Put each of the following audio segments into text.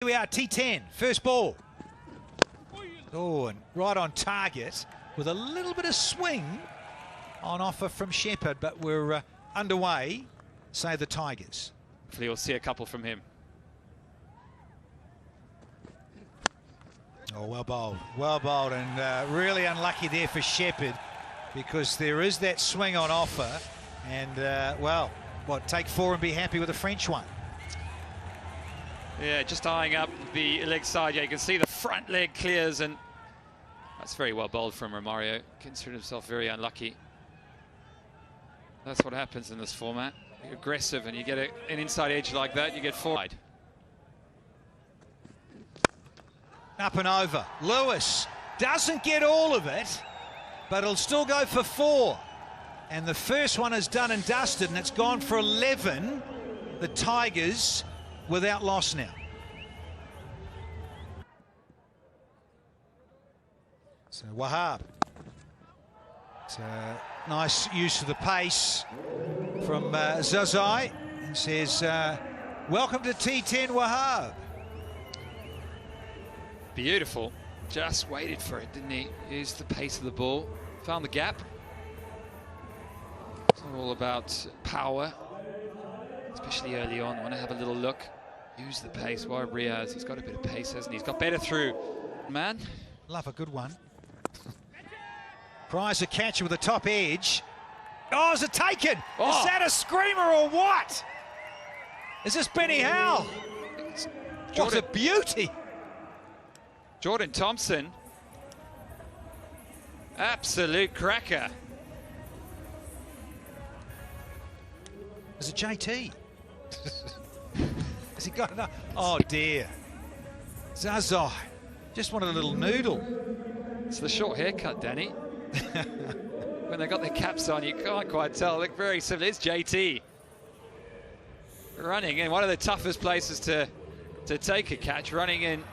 Here we are, T10, first ball. Oh, and right on target with a little bit of swing on offer from Shepherd, but we're underway, say the Tigers. Hopefully you'll see a couple from him. Oh, well bowled, and really unlucky there for Shepherd, because there is that swing on offer, and well, what, take four and be happy with the French one. Yeah, just eyeing up the leg side. Yeah, you can see the front leg clears, and that's very well bowled from Romario. Considered himself very unlucky. That's what happens in this format. You're aggressive and you get an inside edge like that, you get four. Up and over. Lewis doesn't get all of it, but he'll still go for four. And the first one is done and dusted, and it's gone for 11. The Tigers without loss now. So Wahab. It's a nice use of the pace from Zazai, and says, welcome to T10, Wahab. Beautiful. Just waited for it, didn't he? Used the pace of the ball. Found the gap. It's all about power, especially early on. Want to have a little look. Use the pace. Why Riaz? He's got a bit of pace, hasn't he? He's got better through. Man. Love a good one. Prize a catcher with a top edge. Oh, is it taken? Oh. Is that a screamer or what? Is this Benny Howell? What a beauty. Jordan Thompson. Absolute cracker. Is it JT? Has he got enough? Oh dear. Zazai just wanted a little noodle. It's the short haircut, Danny. When they got their caps on, you can't quite tell. They look very similar. It's JT running in one of the toughest places to take a catch, running in.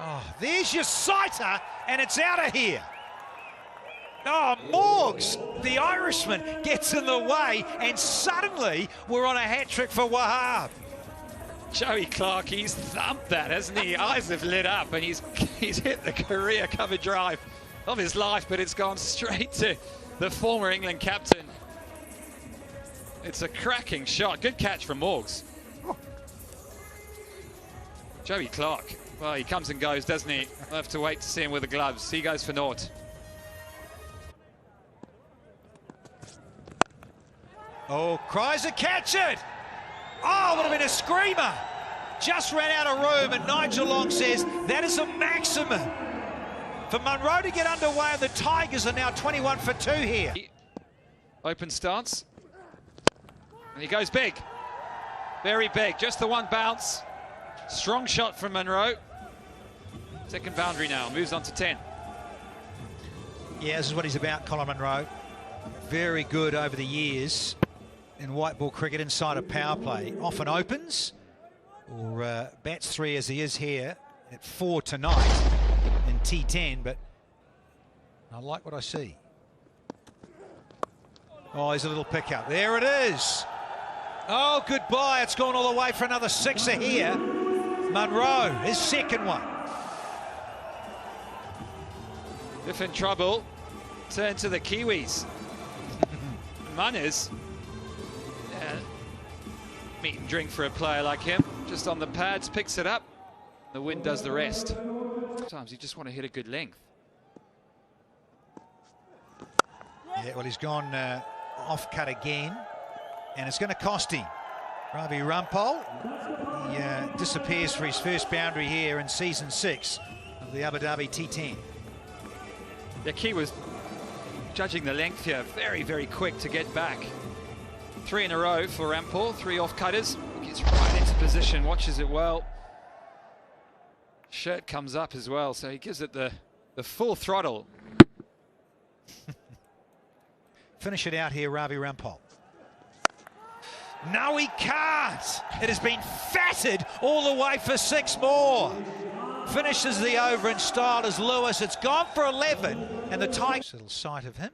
Oh, there's your sighter, and it's out of here. Oh, Morgs, the Irishman, gets in the way, and suddenly we're on a hat-trick for Wahab. Joey Clark, he's thumped that, hasn't he? Eyes have lit up, and he's hit the career cover drive of his life, but it's gone straight to the former England captain. It's a cracking shot. Good catch from Morgs. Oh. Joey Clark, well, he comes and goes, doesn't he? We'll have to wait to see him with the gloves. He goes for naught. Oh, Kreiser, catch it! Oh, would have been a screamer. Just ran out of room, and Nigel Long says that is a maximum for Munro to get underway, and the Tigers are now 21 for 2 here. Open stance. And he goes big. Very big. Just the one bounce. Strong shot from Munro. Second boundary now. Moves on to 10. Yeah, this is what he's about, Colin Munro. Very good over the years in white ball cricket inside a power play. Often opens or bats 3 as he is here at 4 tonight in T10, but I like what I see. Oh, here's a little pickup. There it is. Oh, goodbye. It's gone all the way for another sixer here. Munro, his second one. If in trouble, turn to the Kiwis. Munners. Meat and drink for a player like him. Just on the pads, picks it up. The wind does the rest. Sometimes you just want to hit a good length. Yeah, well, he's gone off cut again, and it's going to cost him. Ravi Rampal, he disappears for his first boundary here in season 6 of the Abu Dhabi T10. The key was judging the length here. Very, very quick to get back. 3 in a row for Rampal, 3 off cutters. Gets right into position, watches it well. Shirt comes up as well, so he gives it the full throttle. Finish it out here, Ravi Rampal. No, he can't. It has been fatted all the way for 6 more. Finishes the over in style as Lewis. It's gone for 11, and the Tigers. Little sight of him.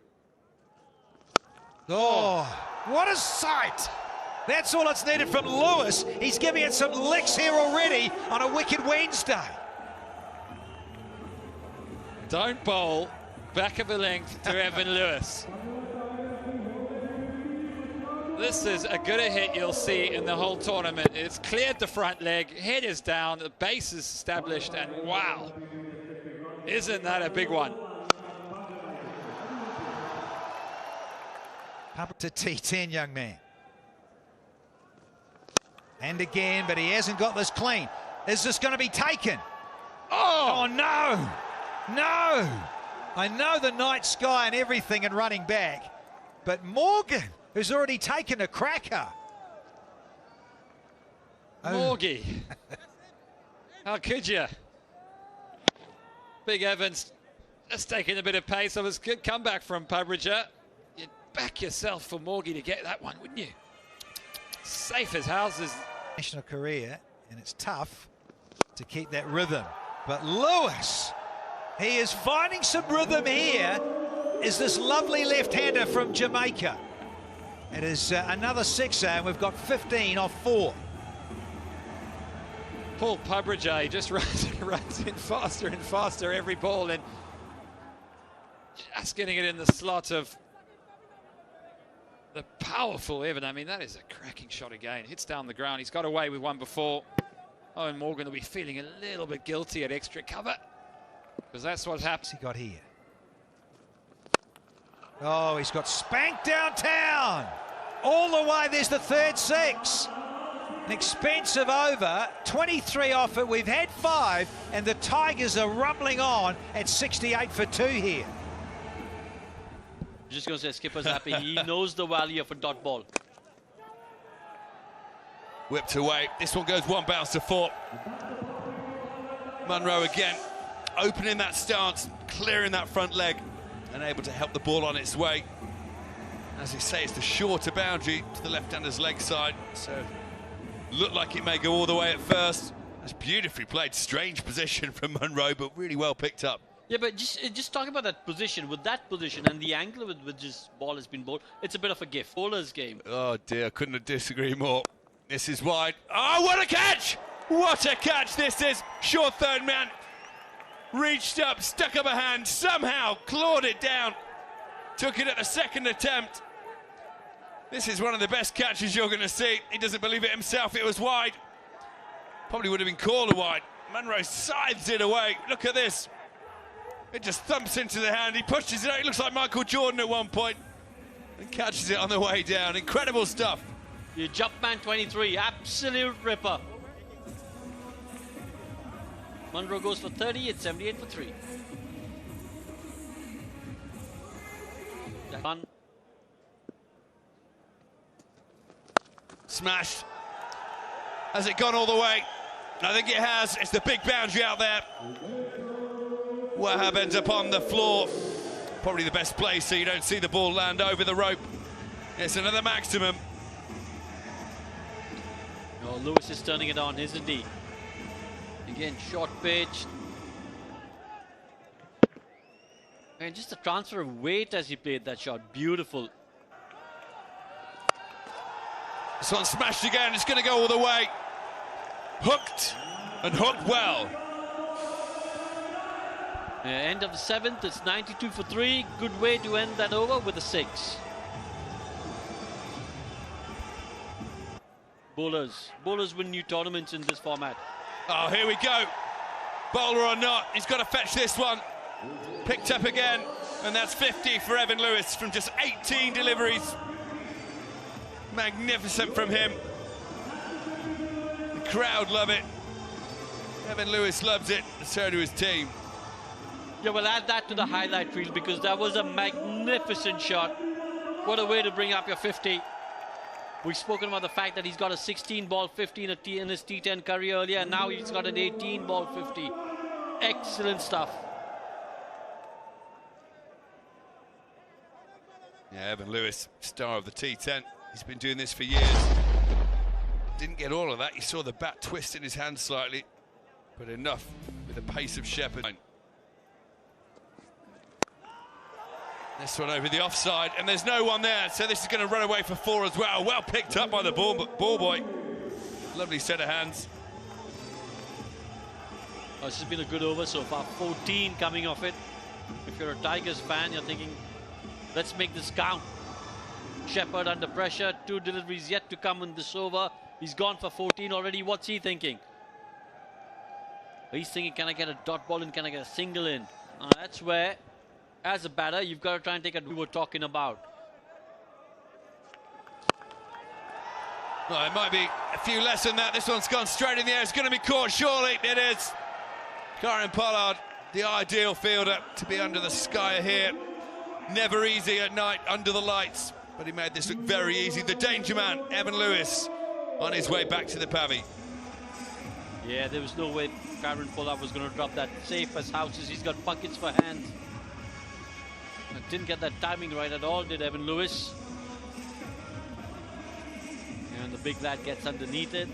Oh, what a sight! That's all that's needed from Lewis. He's giving it some licks here already on a wicked Wednesday. Don't bowl back of a length to Evan Lewis. This is a good a hit you'll see in the whole tournament. It's cleared the front leg, head is down, the base is established, and wow, isn't that a big one? Up to T10, young man. And again, but he hasn't got this clean. Is this going to be taken? Oh, no! No! I know the night sky and everything and running back, but Morgan, who's already taken a cracker. Morgie. How could you? Big Evans just taking a bit of pace. That was a good comeback from Pabridger. You'd back yourself for Morgie to get that one, wouldn't you? Safe as houses. National career, and it's tough to keep that rhythm. But Lewis, he is finding some rhythm here. Is this lovely left-hander from Jamaica. It is another sixer, and we've got 15 off 4. Paul Pabridger just runs in faster and faster every ball, and just getting it in the slot of the powerful Evan. I mean, that is a cracking shot again. Hits down the ground. He's got away with one before. Oh, and Morgan will be feeling a little bit guilty at extra cover, because that's what happens. He got here. Oh, he's got spanked downtown. All the way, there's the third 6. An expensive over, 23 off it. We've had 5, and the Tigers are rumbling on at 68 for 2 here. Just going to say, Skipper's happy. He knows the value of a dot ball. Whipped away. This one goes one bounce to 4. Munro again, opening that stance, clearing that front leg, and able to help the ball on its way. As you say, it's the shorter boundary to the left-hander's leg side, so looked like it may go all the way at first. That's beautifully played. Strange position from Munro, but really well picked up. Yeah, but just talking about that position, with that position and the angle with which this ball has been bowled, it's a bit of a gift. Bowler's game. Oh dear, couldn't have disagreed more. This is wide. Oh, what a catch! What a catch this is! Short third man. Reached up, stuck up a hand, somehow clawed it down. Took it at the second attempt. This is one of the best catches you're going to see. He doesn't believe it himself. It was wide. Probably would have been called a wide. Munro scythes it away. Look at this. It just thumps into the hand. He pushes it out. He looks like Michael Jordan at one point. And catches it on the way down. Incredible stuff. Your Jumpman 23, absolute ripper. Munro goes for 30, it's 78 for 3. One. Smashed. Has it gone all the way? I think it has. It's the big boundary out there. Wahab ends up on the floor. Probably the best place so you don't see the ball land over the rope. It's another maximum. Oh, Lewis is turning it on, isn't he? Again, short pitch. And just the transfer of weight as he played that shot. Beautiful. This one smashed again. It's going to go all the way. Hooked, and hooked well. End of the 7th, it's 92 for 3. Good way to end that over with a 6. Bowlers win new tournaments in this format. Oh, here we go. Bowler or not, he's got to fetch this one. Picked up again, and that's 50 for Evan Lewis from just 18 deliveries. Magnificent from him. The crowd love it. Evan Lewis loves it, and so do his team. Yeah, we'll add that to the highlight reel because that was a magnificent shot. What a way to bring up your 50. We've spoken about the fact that he's got a 16-ball 50 in his T10 career earlier, and now he's got an 18-ball 50. Excellent stuff. Yeah, Evan Lewis, star of the T10. He's been doing this for years. Didn't get all of that. You saw the bat twist in his hand slightly, but enough with the pace of Shepherd. This one over the offside, and there's no one there, so this is going to run away for 4 as well. Well picked up by the ball boy. Lovely set of hands. Oh, this has been a good over so far. 14 coming off it. If you're a Tigers fan, you're thinking, let's make this count. Shepherd under pressure. 2 deliveries yet to come in this over. He's gone for 14 already. What's he thinking? He's thinking, can I get a dot ball in? Can I get a single in? That's where, as a batter, you've got to try and take what we were talking about. Well, it might be a few less than that. This one's gone straight in the air. It's going to be caught, surely. It is. Kieran Pollard, the ideal fielder to be under the sky here. Never easy at night under the lights, but he made this look very easy. The danger man, Evan Lewis, on his way back to the pavy. Yeah, there was no way Kieran Pollard was going to drop that. Safe as houses. He's got buckets for hands. Didn't get that timing right at all, did Evan Lewis. And the big lad gets underneath it.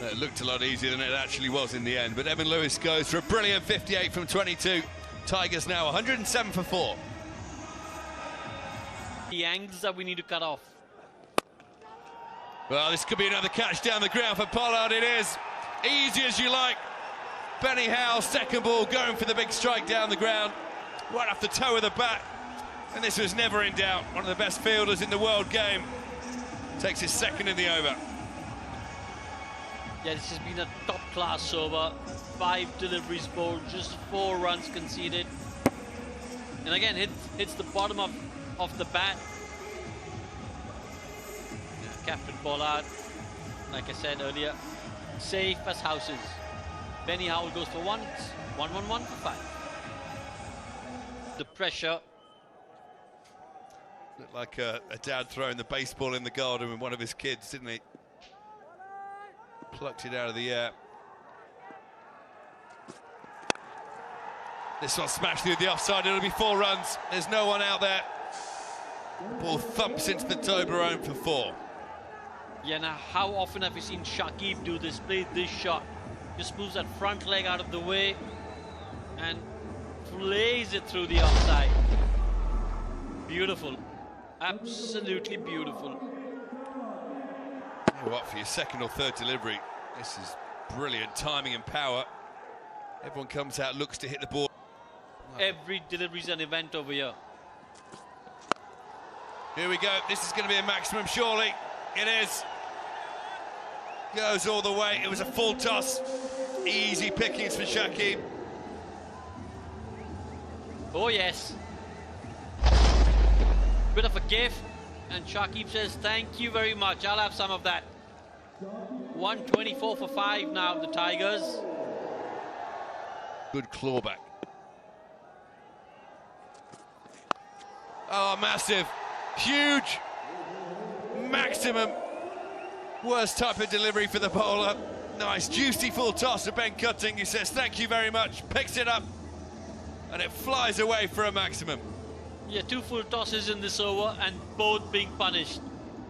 It looked a lot easier than it actually was in the end, but Evan Lewis goes for a brilliant 58 from 22. Tigers now 107 for 4. The angles that we need to cut off. Well, this could be another catch down the ground for Pollard. It is. Easy as you like. Benny Howe, second ball, going for the big strike down the ground. Right off the toe of the bat. And this was never in doubt. One of the best fielders in the world game. Takes his second in the over. Yeah, this has been a top-class over. 5 deliveries bowled, just 4 runs conceded. And again, hits the bottom of the bat. Captain Pollard, like I said earlier, safe as houses. Benny Howell goes for 1, 1-1-1 for 5. The pressure. Looked like a dad throwing the baseball in the garden with one of his kids, didn't he? Plucked it out of the air. This one smashed through the offside. It'll be 4 runs. There's no one out there. Ball thumps into the Toblerone for 4. Yeah, now how often have you seen Shakib do this, play this shot? Just moves that front leg out of the way and flays it through the offside. Beautiful. Absolutely beautiful. You know what, for your second or third delivery, this is brilliant timing and power. Everyone comes out, looks to hit the ball. Every delivery is an event over here. Here we go. This is going to be a maximum, surely. It is. Goes all the way. It was a full toss. Easy pickings for Shakib. Oh, yes. Bit of a gift. And Shakib says, thank you very much. I'll have some of that. 124 for 5 now, the Tigers. Good clawback. Oh, massive. Huge. Maximum. Worst type of delivery for the bowler. Nice, juicy full toss to Ben Cutting. He says, thank you very much. Picks it up. And it flies away for a maximum. Yeah, 2 full tosses in this over and both being punished.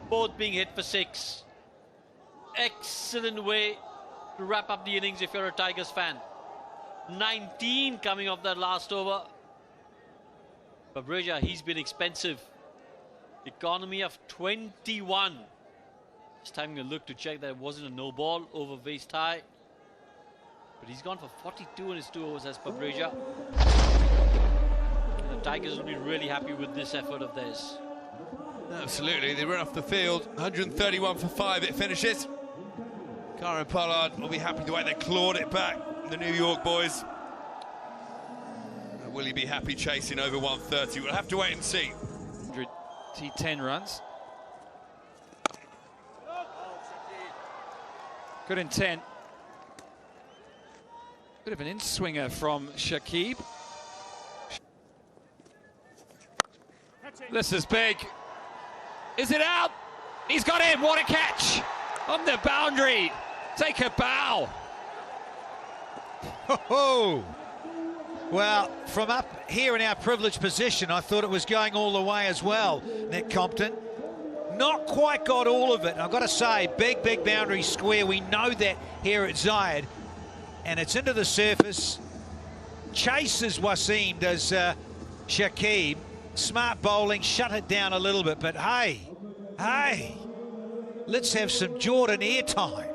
Both being hit for 6. Excellent way to wrap up the innings if you're a Tigers fan. 19 coming off that last over. Babreja, he's been expensive. Economy of 21. Just having a look to check that it wasn't a no ball over waist high. But he's gone for 42 in his 2 overs as Babreja. The Tigers will be really happy with this effort of theirs. Absolutely, they run off the field. 131 for 5 it finishes. Kieran Pollard will be happy the way they clawed it back, the New York boys. Will he be happy chasing over 130? We'll have to wait and see. T10 runs. Good intent. Bit of an in-swinger from Shakib. This is big. Is it out? He's got him. What a catch. On the boundary. Take a bow. Oh, well, from up here in our privileged position, I thought it was going all the way as well, Nick Compton. Not quite got all of it. And I've got to say, big boundary square. We know that here at Zayed. And it's into the surface. chases Wasim, does Shakib. Smart bowling, shut it down a little bit, but hey, let's have some Jordan airtime.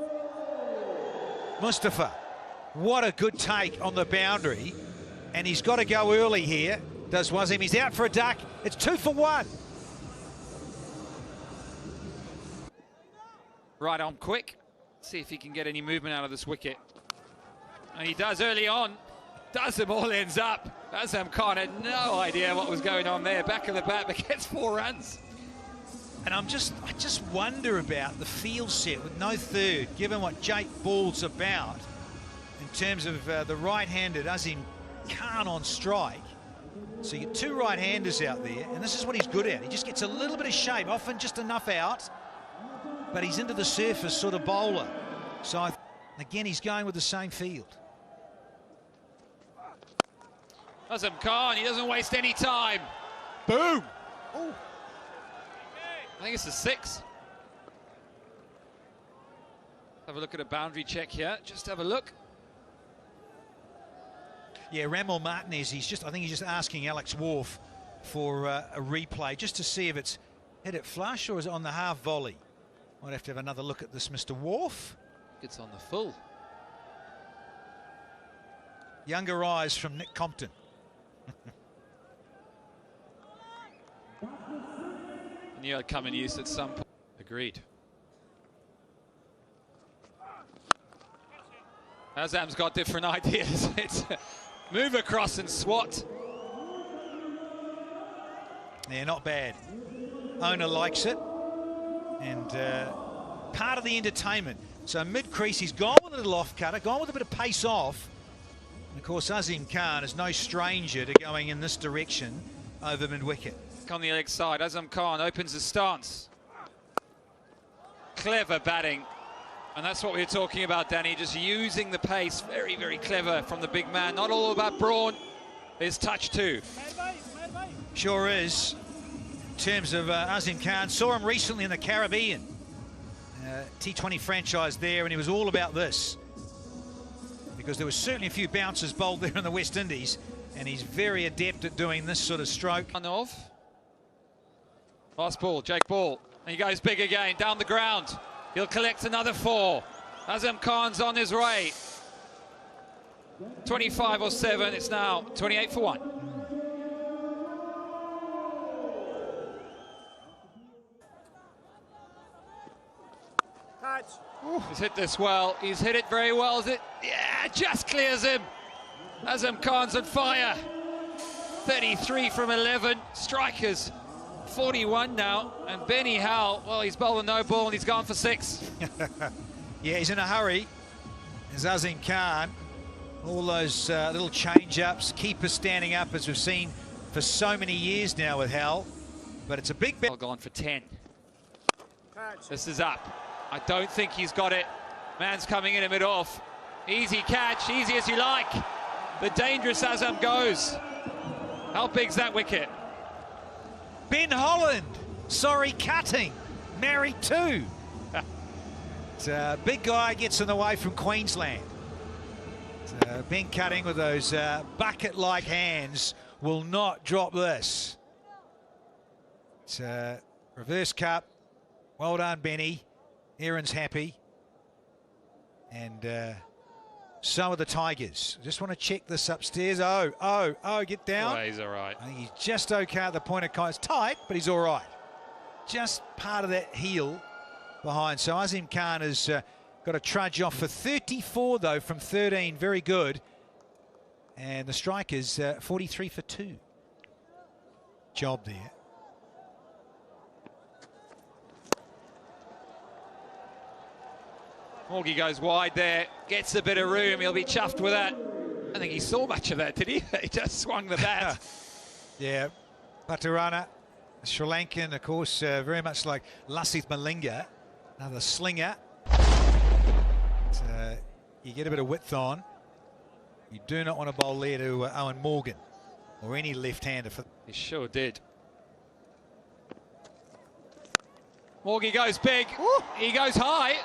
Mustafa, what a good take on the boundary, and he's got to go early here, does Wasim. He's out for a duck. It's 2 for 1. Right on quick. See if he can get any movement out of this wicket. And he does early on. Does them all ends up. Azam Khan had no idea what was going on there. Back of the bat, but gets 4 runs. And I just wonder about the field set with no third, given what Jake Ball's about in terms of the right-handed Azim Khan on strike. So you get 2 right-handers out there, and this is what he's good at. He just gets a little bit of shape, often just enough out, but he's into the surface sort of bowler. So again, he's going with the same field. Azam Khan, he doesn't waste any time. Boom! Ooh. I think it's a 6. Have a look at a boundary check here. Just have a look. Yeah, Ramil Martinez, I think he's just asking Alex Wharf for a replay just to see if it's hit it flush or is it on the half volley. Might have to have another look at this, Mr. Wharf. It's on the full. Younger eyes from Nick Compton. Knew I'd come in use at some point. Agreed. Azam's got different ideas. It's move across and swat. Yeah, not bad. Owner likes it. And part of the entertainment. So mid-crease, he's gone with a little off-cutter, gone with a bit of pace off. And of course, Azim Khan is no stranger to going in this direction over mid-wicket. On the leg side, Azam Khan opens the stance. Clever batting. And that's what we were talking about, Danny. Just using the pace. Very, very clever from the big man. Not all about brawn. There's touch too. Sure is. In terms of Azim Khan, saw him recently in the Caribbean. T20 franchise there, and he was all about this. Because there was certainly a few bouncers bowled there in the West Indies, and he's very adept at doing this sort of stroke. Last ball, Jake Ball. And he goes big again, down the ground. He'll collect another 4. Azam Khan's on his way. 25 or 7, it's now 28 for 1. He's hit this well. He's hit it very well. Is it? Yeah, just clears him. Azam Khan's on fire. 33 from 11. Strikers 41 now. And Benny Howell, well, he's bowled a no ball and he's gone for 6. Yeah, he's in a hurry. There's Azim Khan. All those little change-ups. Keeper standing up, as we've seen for so many years now with Howell. But it's a big bet. Gone for 10. This is up. I don't think he's got it. Man's coming in mid-off. Easy catch, easy as you like. The dangerous Azam goes. How big's that wicket? Ben Holland, sorry, cutting. Married too. Big guy gets in the way from Queensland. Ben Cutting with those bucket-like hands will not drop this. It's reverse cup. Well done, Benny. Aaron's happy. And so are the Tigers. Just want to check this upstairs. Oh, get down. Oh, he's all right. I think he's just okay at the point of contact. It's tight, but he's all right. Just part of that heel behind. So Azim Khan has got a trudge off for 34, though, from 13. Very good. And the strikers, 43 for 2. Job there. Morgie goes wide there, gets a bit of room, he'll be chuffed with that. I don't think he saw much of that, did he? He just swung the bat. Yeah, Patarana, Sri Lankan, of course, very much like Lasith Malinga, another slinger. But, you get a bit of width on. You do not want to bowl there to Owen Morgan or any left-hander. He sure did. Morgie goes big, he goes high.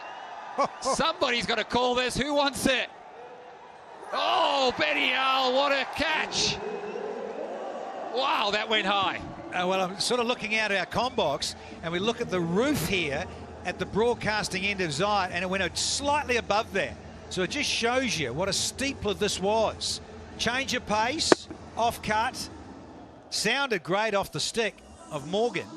Somebody's got to call this. Who wants it? Oh, Benny Earl, what a catch. Wow, that went high. Well, I'm sort of looking out our comm box, and we look at the roof here at the broadcasting end of Zion, and it went slightly above there. So it just shows you what a steepler this was. Change of pace, off cut, sounded great off the stick of Morgan,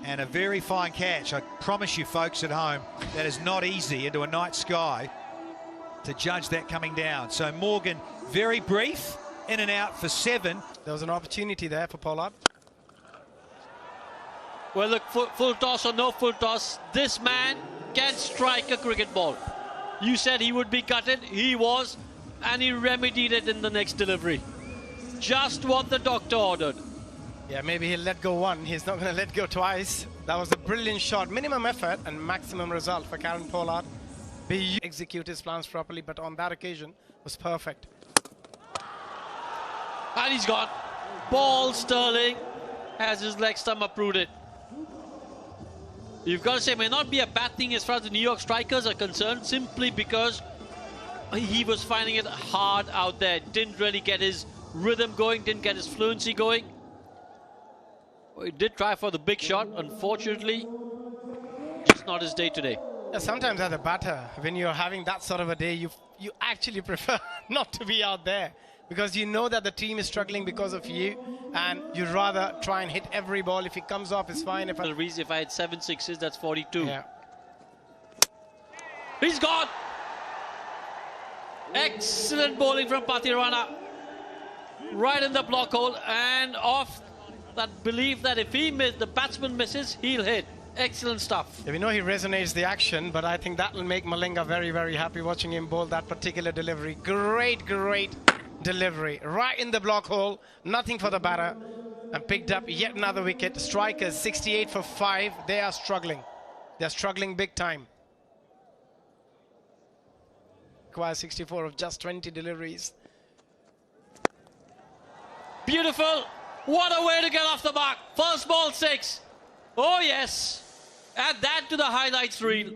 and a very fine catch. I promise you folks at home, that is not easy into a night sky to judge that coming down. So Morgan, very brief, in and out for 7. There was an opportunity there for Pollard. Well, look, full toss or no full toss, this man can strike a cricket ball. You said he would be gutted, he was, and he remedied it in the next delivery. Just what the doctor ordered. Yeah, maybe he'll let go one. He's not going to let go twice. That was a brilliant shot. Minimum effort and maximum result for Karen Pollard. He execute his plans properly, but on that occasion was perfect. And he's gone. Ball Sterling has his leg stump uprooted. You've got to say, it may not be a bad thing as far as the New York strikers are concerned, simply because he was finding it hard out there. Didn't really get his rhythm going, didn't get his fluency going. Well, he did try for the big shot. Unfortunately, just not his day today. Yeah, sometimes as a batter, when you're having that sort of a day, you actually prefer not to be out there, because you know that the team is struggling because of you, and you'd rather try and hit every ball. If it comes off, it's fine. If I had 7 sixes, that's 42. Yeah. He's gone. Excellent bowling from Pathirana. Right in the block hole, and off that belief that if the batsman misses, he'll hit. Excellent stuff. Yeah, we know he resonates the action, but I think that will make Malinga very, very happy watching him bowl that particular delivery. Great delivery. Right in the block hole. Nothing for the batter. And picked up yet another wicket. Strikers 68 for 5. They are struggling. They're struggling big time. Requires 64 of just 20 deliveries. Beautiful. What a way to get off the mark. First ball 6. Oh yes. Add that to the highlights reel.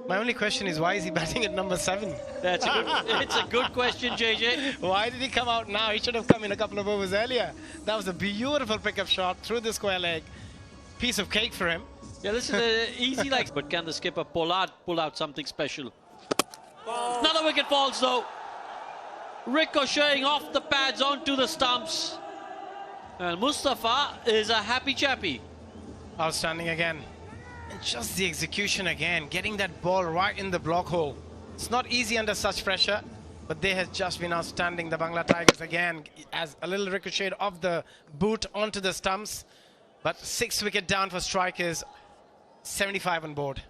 My only question is, why is he batting at number 7? It's a good question, JJ. Why did he come out now? He should have come in a couple of overs earlier. That was a beautiful pickup shot through the square leg. Piece of cake for him. Yeah, this is easy like. But can the skipper Pollard pull out something special? Another wicket falls though. Ricocheting off the pads onto the stumps. And Mustafa is a happy chappy. Outstanding again. And just the execution again, getting that ball right in the block hole. It's not easy under such pressure, but they have just been outstanding. The Bangla Tigers again, as a little ricochet of the boot onto the stumps. But 6 wicket down for strikers, 75 on board.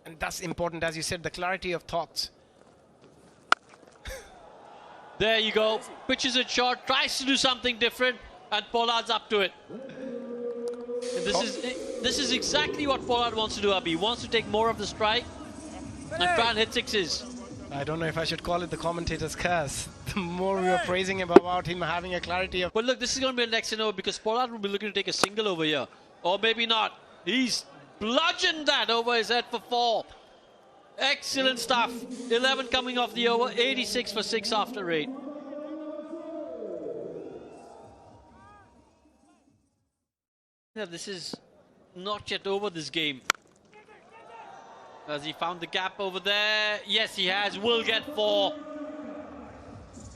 And that's important, as you said, the clarity of thoughts. There you go. Pitches it short, tries to do something different, and Pollard's up to it. And this is exactly what Pollard wants to do, Abhi. He wants to take more of the strike and try and hit 6s. I don't know if I should call it the commentator's curse. The more we were praising him about him having a clarity of... But look, this is going to be a next over because Pollard will be looking to take a single over here. Or maybe not. He's bludgeoned that over his head for 4. Excellent stuff. 11 coming off the over, 86 for 6 after 8. Yeah, this is not yet over, this game. Has he found the gap over there? Yes, he has. Will get 4.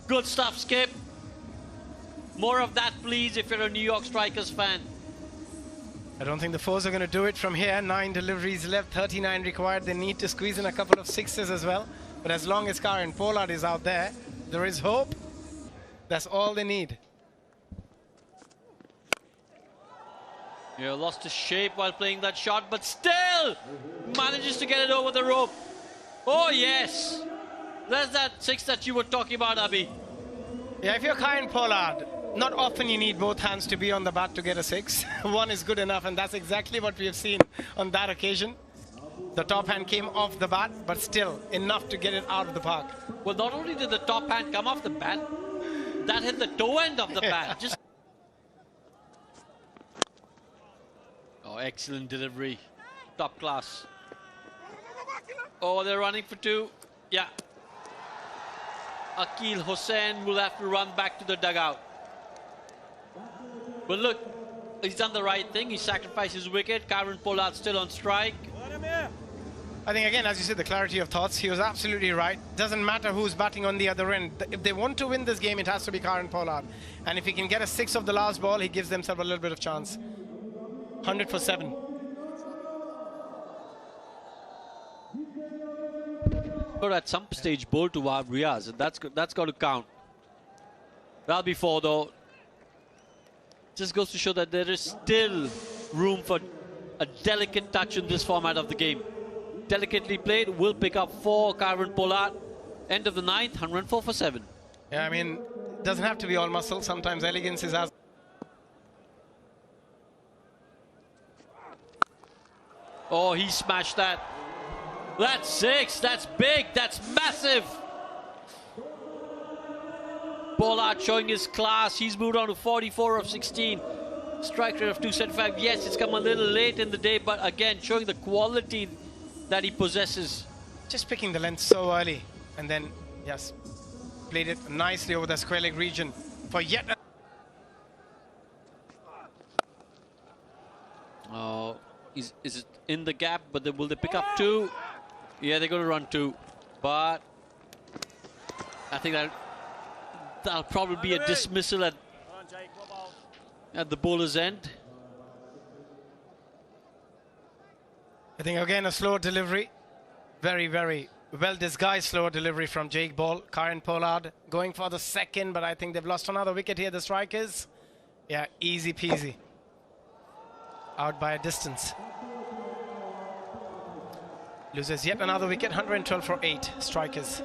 Good stuff, Skip. More of that, please, if you're a New York Strikers fan. I don't think the fours are going to do it from here. 9 deliveries left, 39 required. They need to squeeze in a couple of 6s as well. But as long as Karen Pollard is out there, there is hope. That's all they need. Yeah, lost his shape while playing that shot, but still manages to get it over the rope. Oh, yes. There's that 6 that you were talking about, Abhi. Yeah, if you're Karen Pollard, not often you need both hands to be on the bat to get a 6. One is good enough, and that's exactly what we have seen on that occasion. The top hand came off the bat, but still enough to get it out of the park. Well, not only did the top hand come off the bat, that hit the toe end of the bat. Oh, excellent delivery. top class. Oh, they're running for two. Yeah. Akil Hossain will have to run back to the dugout. But look, he's done the right thing. He sacrificed his wicket. Karen Pollard still on strike. I think, again, as you said, the clarity of thoughts, he was absolutely right. Doesn't matter who's batting on the other end. If they want to win this game, it has to be Karen Pollard. And if he can get a 6 of the last ball, he gives themselves a little bit of chance. 100 for 7. But at some stage, bowl to Riaz, and that's got to count. That'll be 4 though. Just goes to show that there is still room for a delicate touch in this format of the game. Delicately played, will pick up 4. Karen Pollard. End of the 9th, 104 for 7. Yeah, I mean, doesn't have to be all muscle. Sometimes elegance is as. Oh, he smashed that. That's 6. That's big. That's massive. Pollard showing his class. He's moved on to 44 of 16. Strike rate of 275. Yes, it's come a little late in the day, but again, showing the quality that he possesses. Just picking the length so early. And then, yes, played it nicely over the square leg region for yet. Oh, is it in the gap? But will they pick up 2? Yeah, they're going to run 2. But I think that'll probably be a dismissal at the bowler's end. I think, again, a slow delivery. Very, very well disguised slower delivery from Jake Ball. Karen Pollard going for the 2nd, but I think they've lost another wicket here, the strikers. Yeah, easy peasy. Out by a distance. Loses yet another wicket, 112 for 8 strikers.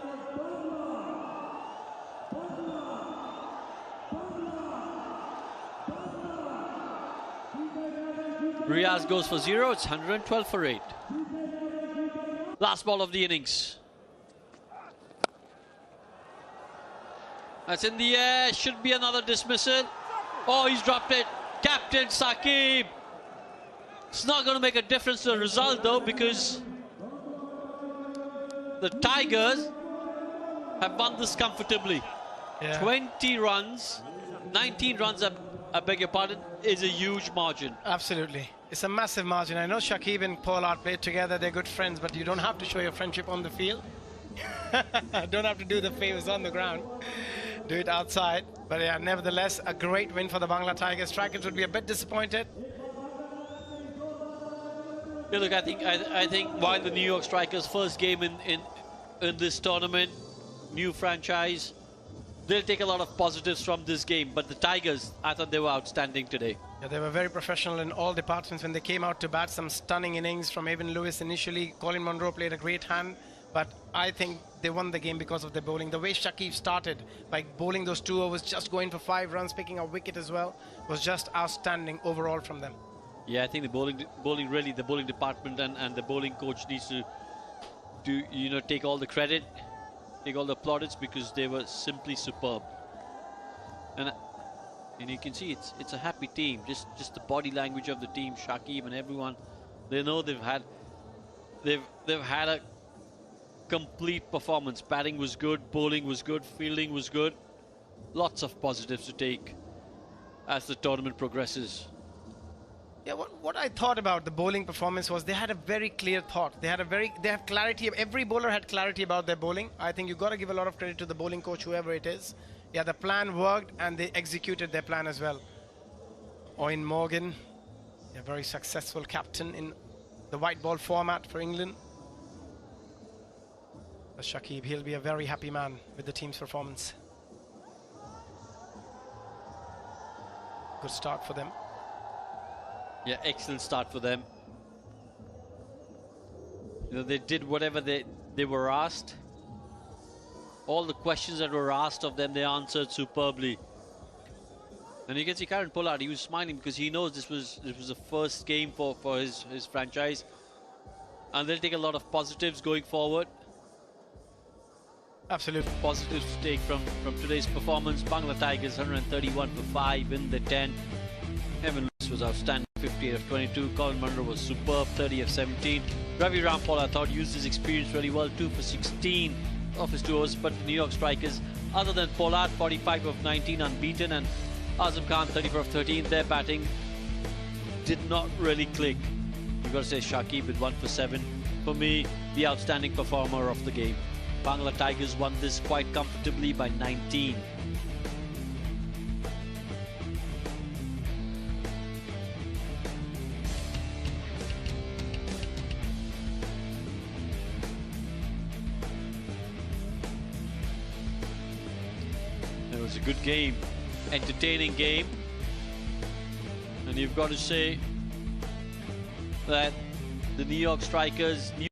Riaz goes for 0. It's 112 for 8. Last ball of the innings. That's in the air. Should be another dismissal. Oh, he's dropped it. Captain Saqib. It's not going to make a difference to the result, though, because the Tigers have won this comfortably. Yeah. 20 runs, 19 runs, I beg your pardon, is a huge margin. Absolutely. It's a massive margin. I know Shakib and Pollard played together. They're good friends, but you don't have to show your friendship on the field. Don't have to do the favors on the ground. Do it outside. But yeah, nevertheless, a great win for the Bangla Tigers. Strikers would be a bit disappointed. Yeah, look, I think while the New York Strikers' first game in this tournament, new franchise, they'll take a lot of positives from this game. But the Tigers, I thought they were outstanding today. Yeah, they were very professional in all departments when they came out to bat. Some stunning innings from Evan Lewis initially. Colin Munro played a great hand. But I think they won the game because of their bowling. The way Shakib started by bowling those 2 overs, just going for 5 runs, picking a wicket as well, was just outstanding overall from them. Yeah, I think the bowling really, the bowling department and the bowling coach needs to take all the credit, take all the plaudits, because they were simply superb. And you can see it's a happy team. Just the body language of the team, Shakib and everyone, they know they've had a complete performance. Batting was good, bowling was good, fielding was good. Lots of positives to take as the tournament progresses. Yeah, what I thought about the bowling performance was they had a very clear thought. They have clarity. Every bowler had clarity about their bowling. I think you've got to give a lot of credit to the bowling coach, whoever it is. Yeah, the plan worked and they executed their plan as well. Owen Morgan, a very successful captain in the white ball format for England. Shakib, he'll be a very happy man with the team's performance. Good start for them. Yeah, excellent start for them. They did whatever they were asked. All the questions that were asked of them, they answered superbly. And you can see Karen Pollard, he was smiling because he knows this was the first game for his franchise. And they'll take a lot of positives going forward. Absolutely. Positives to take from today's performance. Bangla Tigers 131 for 5 in the 10. Evan Lewis was outstanding. 58 of 22. Colin Munro was superb, 30 of 17. Ravi Rampal, I thought, used his experience really well, 2 for 16 of his 2 overs. But the New York strikers, other than Pollard, 45 of 19 unbeaten, and Azam Khan, 34 of 13, their batting did not really click. You've got to say Shakib with 1 for 7. For me, the outstanding performer of the game. Bangla Tigers won this quite comfortably by 19. It was a good game, entertaining game, and you've got to say that the New York strikers